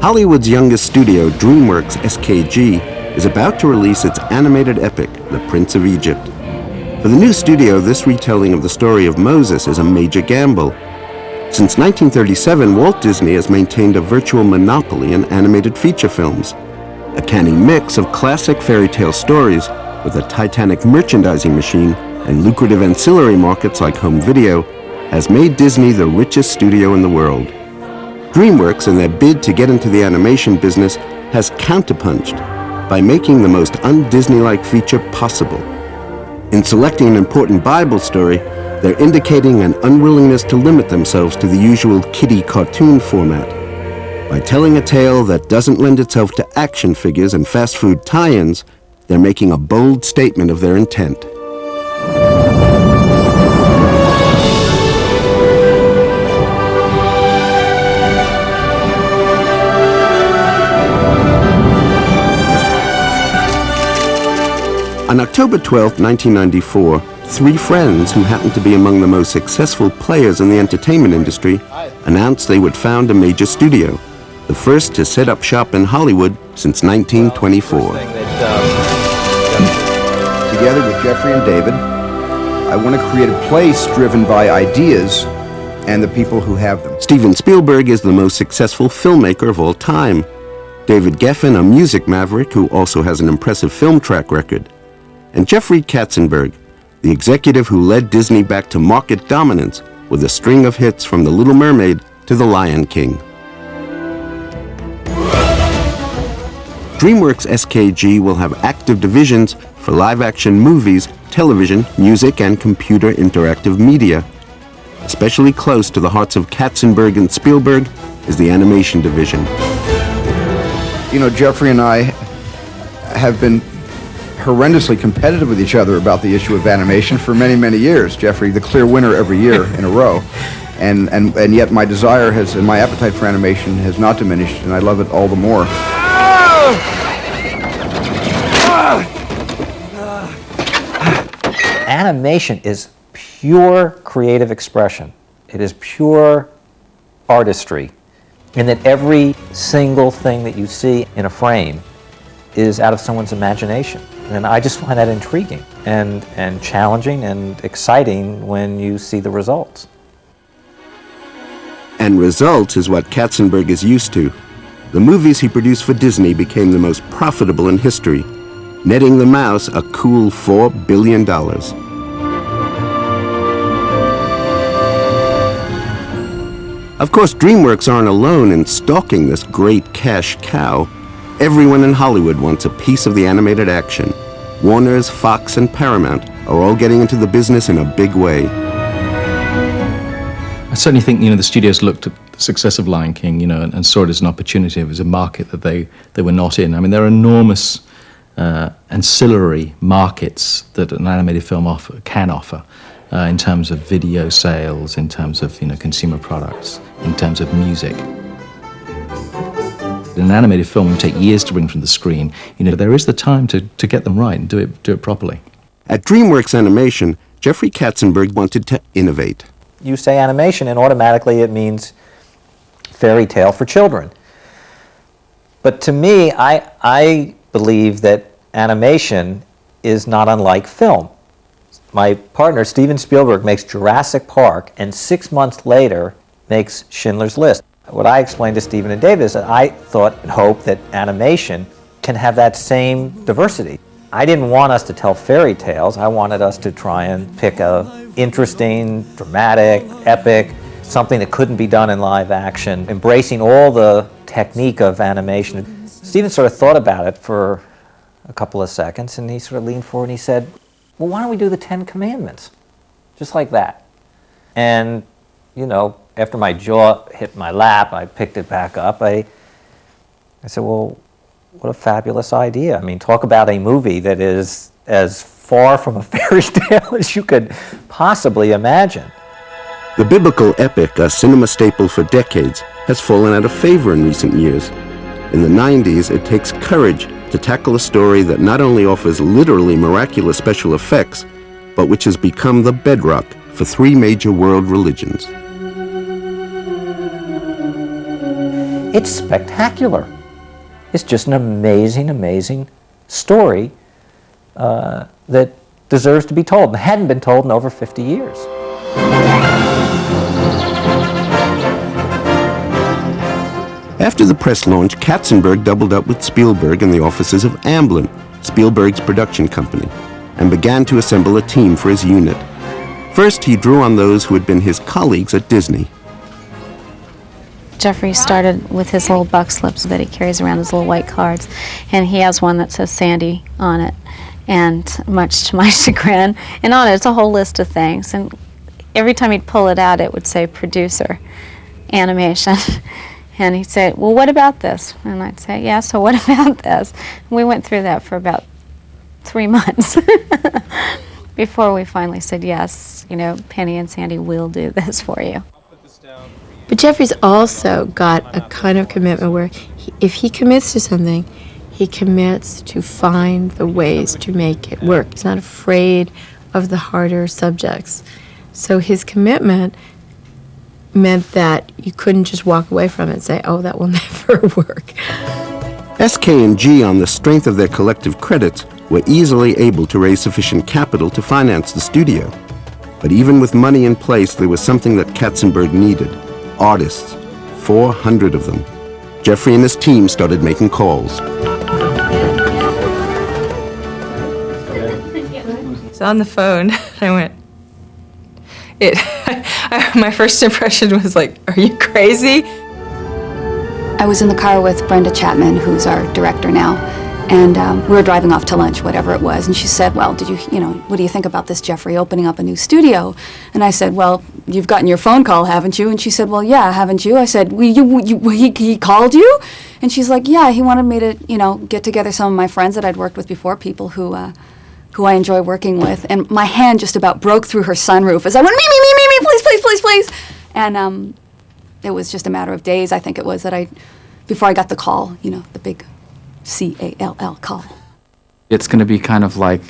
Hollywood's youngest studio, DreamWorks SKG, is about to release its animated epic, The Prince of Egypt. For the new studio, this retelling of the story of Moses is a major gamble. Since 1937, Walt Disney has maintained a virtual monopoly in animated feature films. A canny mix of classic fairy tale stories with a titanic merchandising machine and lucrative ancillary markets like home video has made Disney the richest studio in the world. DreamWorks, in their bid to get into the animation business, has counterpunched by making the most un-Disney-like feature possible. In selecting an important Bible story, they're indicating an unwillingness to limit themselves to the usual kiddie cartoon format. By telling a tale that doesn't lend itself to action figures and fast food tie-ins, they're making a bold statement of their intent. On October 12, 1994, three friends who happened to be among the most successful players in the entertainment industry announced they would found a major studio, the first to set up shop in Hollywood since 1924. Together with Jeffrey and David, I want to create a place driven by ideas and the people who have them. Steven Spielberg is the most successful filmmaker of all time. David Geffen, a music maverick who also has an impressive film track record. And Jeffrey Katzenberg, the executive who led Disney back to market dominance with a string of hits from The Little Mermaid to The Lion King. DreamWorks SKG will have active divisions for live-action movies, television, music, and computer interactive media. Especially close to the hearts of Katzenberg and Spielberg is the animation division. You know, Jeffrey and I have been horrendously competitive with each other about the issue of animation for many, many years. Jeffrey, the clear winner every year in a row. And yet my desire has, and my appetite for animation has not diminished, and I love it all the more. Animation is pure creative expression. It is pure artistry, in that every single thing that you see in a frame is out of someone's imagination. And I just find that intriguing and challenging and exciting when you see the results. And results is what Katzenberg is used to. The movies he produced for Disney became the most profitable in history, netting the mouse a cool $4 billion. Of course, DreamWorks aren't alone in stalking this great cash cow. Everyone in Hollywood wants a piece of the animated action. Warner's, Fox, and Paramount are all getting into the business in a big way. I certainly think, the studios looked at the success of Lion King, and saw it as an opportunity. It was a market that they were not in. I mean, there are enormous ancillary markets that an animated film can offer in terms of video sales, in terms of consumer products, in terms of music. An animated film will take years to bring from the screen. There is the time to get them right and do it properly. At DreamWorks Animation, Jeffrey Katzenberg wanted to innovate. You say animation and automatically it means fairy tale for children. But to me, I believe that animation is not unlike film. My partner, Steven Spielberg, makes Jurassic Park, and 6 months later makes Schindler's List. What I explained to Steven and David is that I thought and hoped that animation can have that same diversity. I didn't want us to tell fairy tales. I wanted us to try and pick a interesting, dramatic, epic, something that couldn't be done in live action, embracing all the technique of animation. Steven sort of thought about it for a couple of seconds, and he sort of leaned forward and he said, well, why don't we do the 10 Commandments? Just like that. And, after my jaw hit my lap, I picked it back up. I said, well, what a fabulous idea. I mean, talk about a movie that is as far from a fairy tale as you could possibly imagine. The biblical epic, a cinema staple for decades, has fallen out of favor in recent years. In the 90s, it takes courage to tackle a story that not only offers literally miraculous special effects, but which has become the bedrock for three major world religions. It's spectacular. It's just an amazing, amazing story that deserves to be told and hadn't been told in over 50 years. After the press launch, Katzenberg doubled up with Spielberg in the offices of Amblin, Spielberg's production company, and began to assemble a team for his unit. First, he drew on those who had been his colleagues at Disney. Jeffrey started with his little buck slips that he carries around, his little white cards, and he has one that says Sandy on it, and much to my chagrin, and on it it's a whole list of things, and every time he'd pull it out it would say producer, animation. And he'd say, well, what about this? And I'd say, yeah, so what about this? And we went through that for about 3 months before we finally said, yes, you know, Penny and Sandy will do this for you. But Jeffrey's also got a kind of commitment where if he commits to something, he commits to find the ways to make it work. He's not afraid of the harder subjects. So his commitment meant that you couldn't just walk away from it and say, oh, that will never work. SK&G, on the strength of their collective credits, were easily able to raise sufficient capital to finance the studio. But even with money in place, there was something that Katzenberg needed: artists, 400 of them. Jeffrey and his team started making calls. So on the phone, I went, my first impression was like, are you crazy? I was in the car with Brenda Chapman, who's our director now, and we were driving off to lunch, whatever it was, and she said, well, what do you think about this, Jeffrey, opening up a new studio? And I said, well, you've gotten your phone call, haven't you? And she said, well, yeah, haven't you? I said, he called you? And she's like, yeah, he wanted me to, get together some of my friends that I'd worked with before, people who I enjoy working with, and my hand just about broke through her sunroof as I went, me, please, please, please, please. And it was just a matter of days, I think it was, before I got the call, the big CALL call. It's going to be kind of like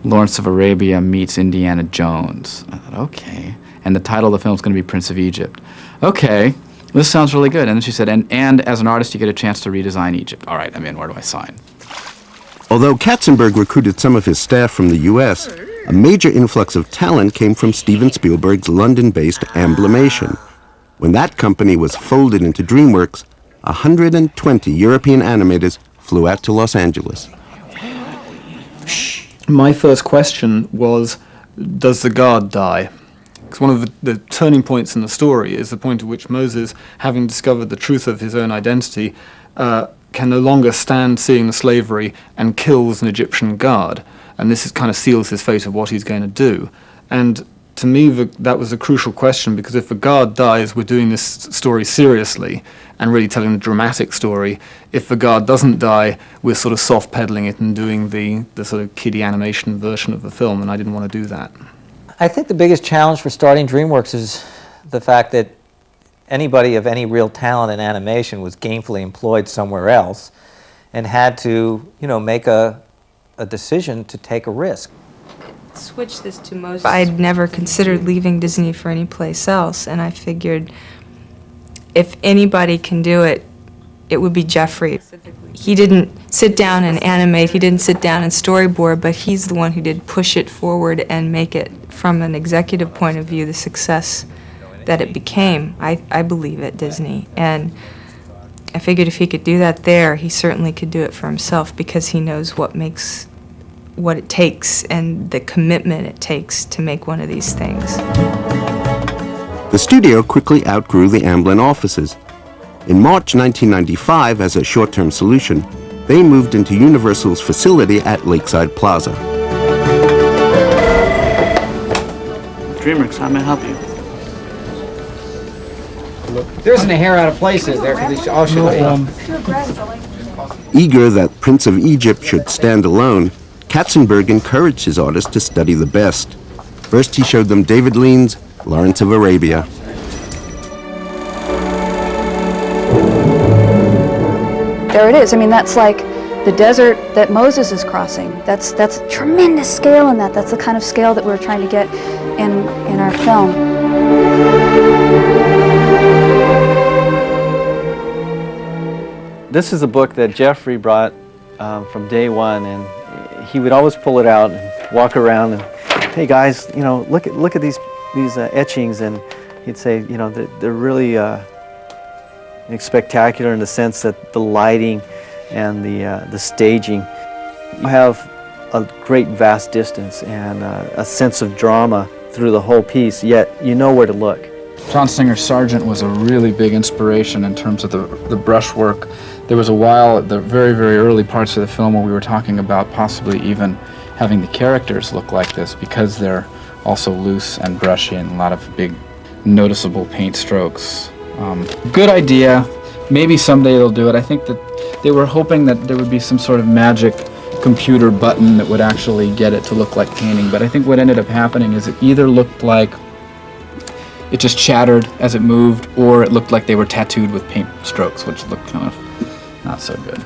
Lawrence of Arabia meets Indiana Jones. I thought, okay. And the title of the film is going to be Prince of Egypt. Okay, this sounds really good. And then she said, and as an artist, you get a chance to redesign Egypt. All right, I'm in. Where do I sign? Although Katzenberg recruited some of his staff from the U.S., a major influx of talent came from Steven Spielberg's London-based Amblimation. When that company was folded into DreamWorks, 120 European animators flew out to Los Angeles. My first question was, does the guard die? Because one of the turning points in the story is the point at which Moses, having discovered the truth of his own identity, can no longer stand seeing the slavery and kills an Egyptian guard. And this kind of seals his fate of what he's going to do. And to me, that was a crucial question, because if the guard dies, we're doing this story seriously and really telling the dramatic story. If the guard doesn't die, we're sort of soft-pedaling it and doing the sort of kiddie animation version of the film, and I didn't want to do that. I think the biggest challenge for starting DreamWorks is the fact that anybody of any real talent in animation was gainfully employed somewhere else and had to, make a decision to take a risk. Switch this to Moses. I'd never considered leaving Disney for any place else, and I figured if anybody can do it, it would be Jeffrey. He didn't sit down and animate, he didn't sit down and storyboard, but he's the one who did push it forward and make it, from an executive point of view, the success that it became, I believe, at Disney. And I figured if he could do that there, he certainly could do it for himself, because he knows what it takes and the commitment it takes to make one of these things. The studio quickly outgrew the Amblin offices. In March 1995, as a short-term solution, they moved into Universal's facility at Lakeside Plaza. DreamWorks, how may I help you? There isn't a hair out of place, is there? Because all should Eager that Prince of Egypt should stand alone, Katzenberg encouraged his artists to study the best. First, he showed them David Lean's Lawrence of Arabia. There it is. I mean, that's like the desert that Moses is crossing. That's tremendous scale in that. That's the kind of scale that we're trying to get in our film. This is a book that Jeffrey brought from day one, and he would always pull it out and walk around and, hey guys, you know, look at these etchings, and he'd say, you know, they're really spectacular in the sense that the lighting and the staging. You have a great vast distance and a sense of drama through the whole piece, yet you know where to look. John Singer Sargent was a really big inspiration in terms of the brushwork. There was a while at the very, very early parts of the film where we were talking about possibly even having the characters look like this because they're also loose and brushy and a lot of big noticeable paint strokes. Good idea. Maybe someday they'll do it. I think that they were hoping that there would be some sort of magic computer button that would actually get it to look like painting, but I think what ended up happening is it either looked like it just chattered as it moved, or it looked like they were tattooed with paint strokes, which looked kind of not so good.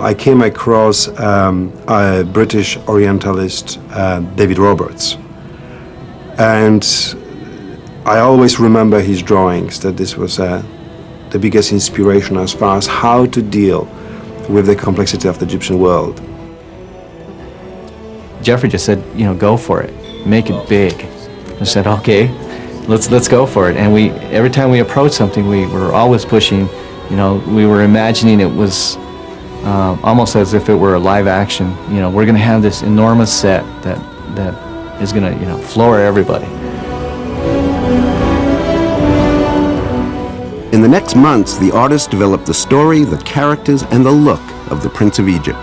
I came across a British Orientalist, David Roberts, and I always remember his drawings, that this was the biggest inspiration as far as how to deal with the complexity of the Egyptian world. Jeffrey just said, you know, go for it, make it big. I said, okay, let's go for it. And every time we approached something, we were always pushing. You know, we were imagining it was almost as if it were a live action. You know, we're going to have this enormous set that is going to, you know, floor everybody. In the next months, the artists developed the story, the characters, and the look of the Prince of Egypt.